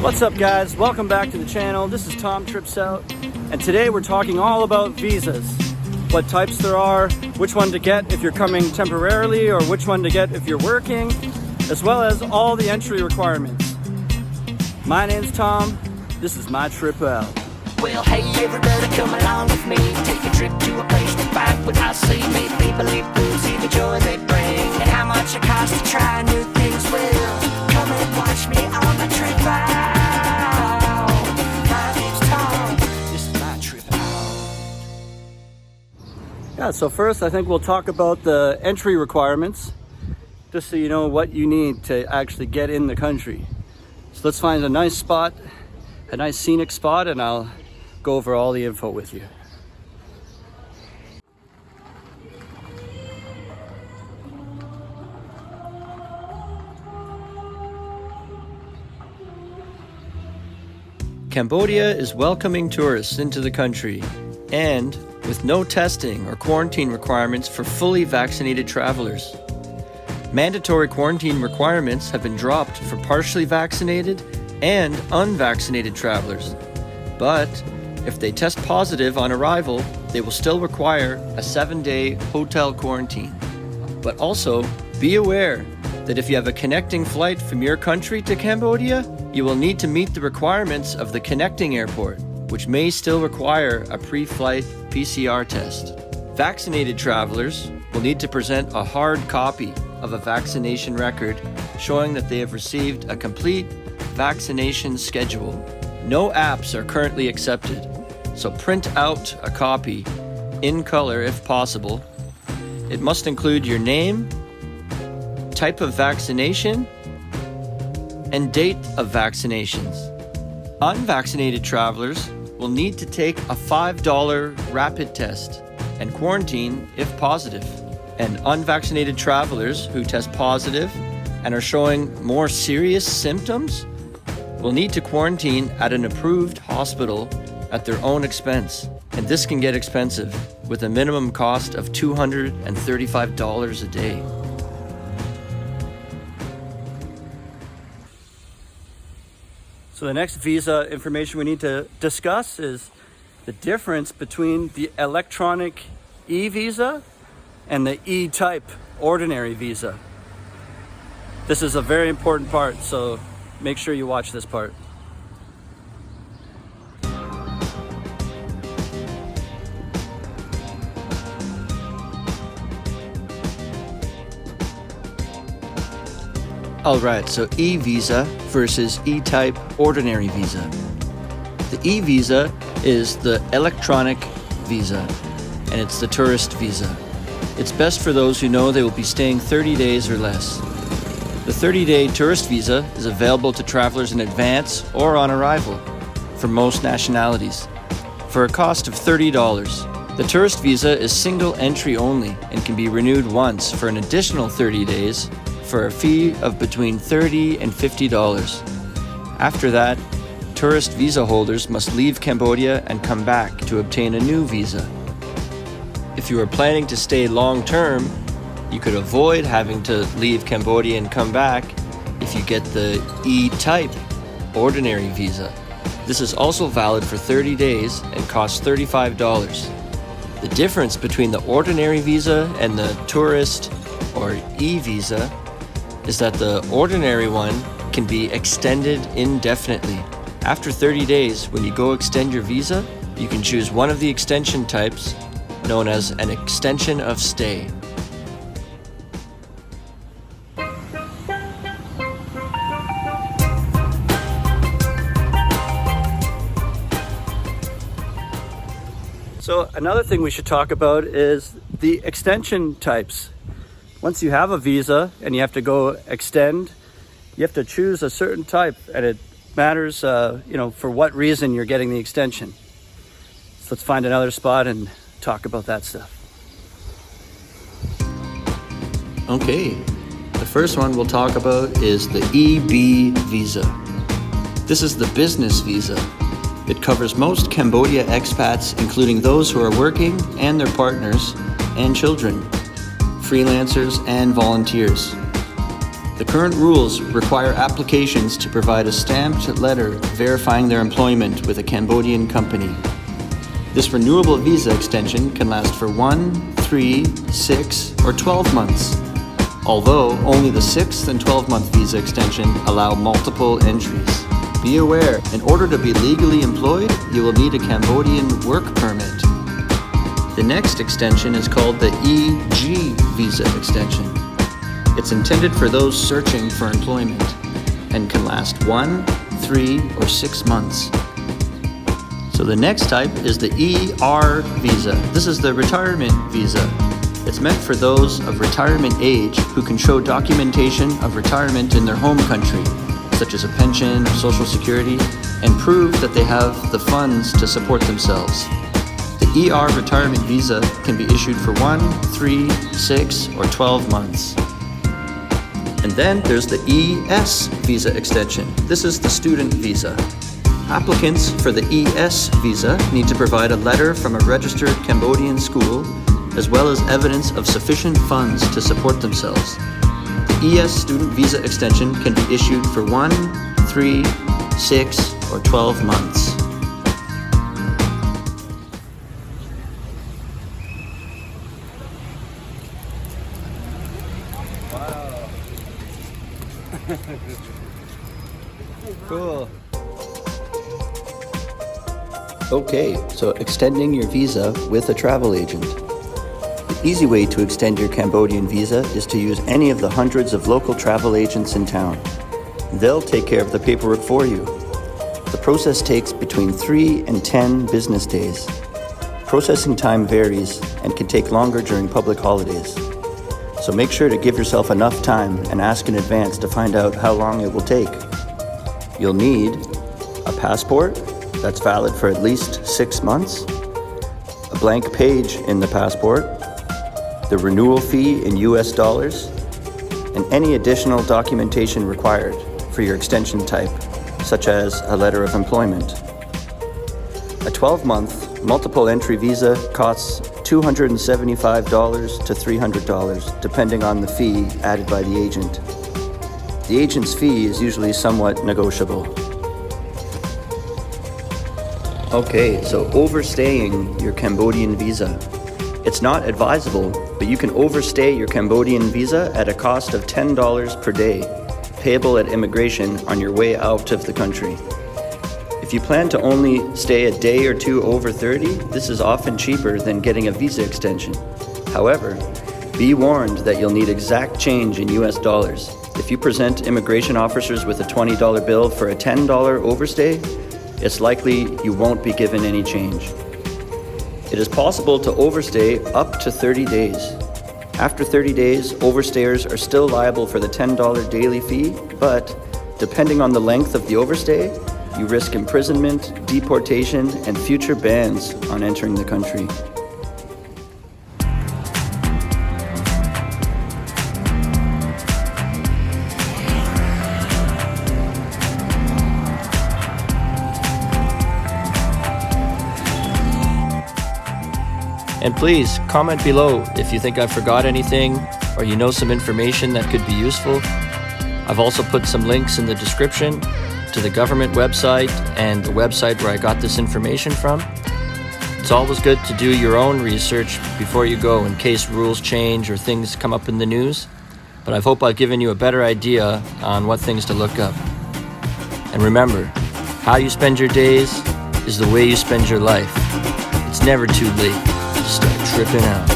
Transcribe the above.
What's up, guys? Welcome back to the channel. This is Tom Trips Out, and today we're talking all about visas. What types there are, which one to get if you're coming temporarily or which one to get if you're working, as well as all the entry requirements. My name's Tom. This is my trip out. Well, hey everybody, come along with me. Take a trip to a place to find what I see. Make people live through, see the joy they bring, and how much it costs to try new things. Well, come and watch me on my trip out. My name's Tom. This is my trip out. Yeah, so first I think we'll talk about the entry requirements, just so you know what you need to actually get in the country. So let's find a nice spot, a nice scenic spot, and I'll go over all the info with you. Cambodia is welcoming tourists into the country, and with no testing or quarantine requirements for fully vaccinated travelers. Mandatory quarantine requirements have been dropped for partially vaccinated and unvaccinated travelers. But if they test positive on arrival, they will still require a 7-day hotel quarantine. But also, be aware that if you have a connecting flight from your country to Cambodia, you will need to meet the requirements of the connecting airport, which may still require a pre-flight PCR test. Vaccinated travelers will need to present a hard copy of a vaccination record showing that they have received a complete vaccination schedule. No apps are currently accepted, so print out a copy in color if possible. It must include your name, type of vaccination, and date of vaccinations. Unvaccinated travelers will need to take a $5 rapid test and quarantine if positive. And unvaccinated travelers who test positive and are showing more serious symptoms will need to quarantine at an approved hospital at their own expense. And this can get expensive, with a minimum cost of $235 a day. So the next visa information we need to discuss is the difference between the electronic e-visa and the E-type ordinary visa. This is a very important part, so make sure you watch this part. Alright, so E-visa versus E-type ordinary visa. The E-visa is the electronic visa, and it's the tourist visa. It's best for those who know they will be staying 30 days or less. The 30-day tourist visa is available to travelers in advance or on arrival for most nationalities for a cost of $30. The tourist visa is single entry only and can be renewed once for an additional 30 days for a fee of between $30 and $50. After that, tourist visa holders must leave Cambodia and come back to obtain a new visa. If you are planning to stay long-term, you could avoid having to leave Cambodia and come back if you get the E-type ordinary visa. This is also valid for 30 days and costs $35. The difference between the ordinary visa and the tourist or E-visa is that the ordinary one can be extended indefinitely. After 30 days, when you go extend your visa, you can choose one of the extension types known as an extension of stay. So another thing we should talk about is the extension types. Once you have a visa and you have to go extend, you have to choose a certain type, and it matters, for what reason you're getting the extension. So let's find another spot and talk about that stuff. Okay, the first one we'll talk about is the EB visa. This is the business visa. It covers most Cambodia expats, including those who are working and their partners and children, freelancers and volunteers. The current rules require applications to provide a stamped letter verifying their employment with a Cambodian company. This renewable visa extension can last for 1, 3, 6, or 12 months, although only the 6th and 12-month visa extension allow multiple entries. Be aware, in order to be legally employed, you will need a Cambodian work permit. The next extension is called the EG visa extension. It's intended for those searching for employment and can last 1, 3, or 6 months. So the next type is the ER visa. This is the retirement visa. It's meant for those of retirement age who can show documentation of retirement in their home country, such as a pension or social security, and prove that they have the funds to support themselves. The ER retirement visa can be issued for 1, 3, 6, or 12 months. And then there's the ES visa extension. This is the student visa. Applicants for the ES visa need to provide a letter from a registered Cambodian school, as well as evidence of sufficient funds to support themselves. The ES student visa extension can be issued for 1, 3, 6, or 12 months. Wow. Cool. Okay, so extending your visa with a travel agent. The easy way to extend your Cambodian visa is to use any of the hundreds of local travel agents in town. They'll take care of the paperwork for you. The process takes between 3 and 10 business days. Processing time varies and can take longer during public holidays. So make sure to give yourself enough time and ask in advance to find out how long it will take. You'll need a passport that's valid for at least 6 months, a blank page in the passport, the renewal fee in US dollars, and any additional documentation required for your extension type, such as a letter of employment. A 12-month multiple entry visa costs $275 to $300, depending on the fee added by the agent. The agent's fee is usually somewhat negotiable. Okay, so overstaying your Cambodian visa. It's not advisable, but you can overstay your Cambodian visa at a cost of $10 per day, payable at immigration on your way out of the country. If you plan to only stay a day or two over 30, this is often cheaper than getting a visa extension. However, be warned that you'll need exact change in US dollars. If you present immigration officers with a $20 bill for a $10 overstay, it's likely you won't be given any change. It is possible to overstay up to 30 days. After 30 days, overstayers are still liable for the $10 daily fee, but depending on the length of the overstay, you risk imprisonment, deportation, and future bans on entering the country. And please comment below if you think I forgot anything or you know some information that could be useful. I've also put some links in the description to the government website and the website where I got this information from. It's always good to do your own research before you go in case rules change or things come up in the news. But I hope I've given you a better idea on what things to look up. And remember, how you spend your days is the way you spend your life. It's never too late to start tripping out.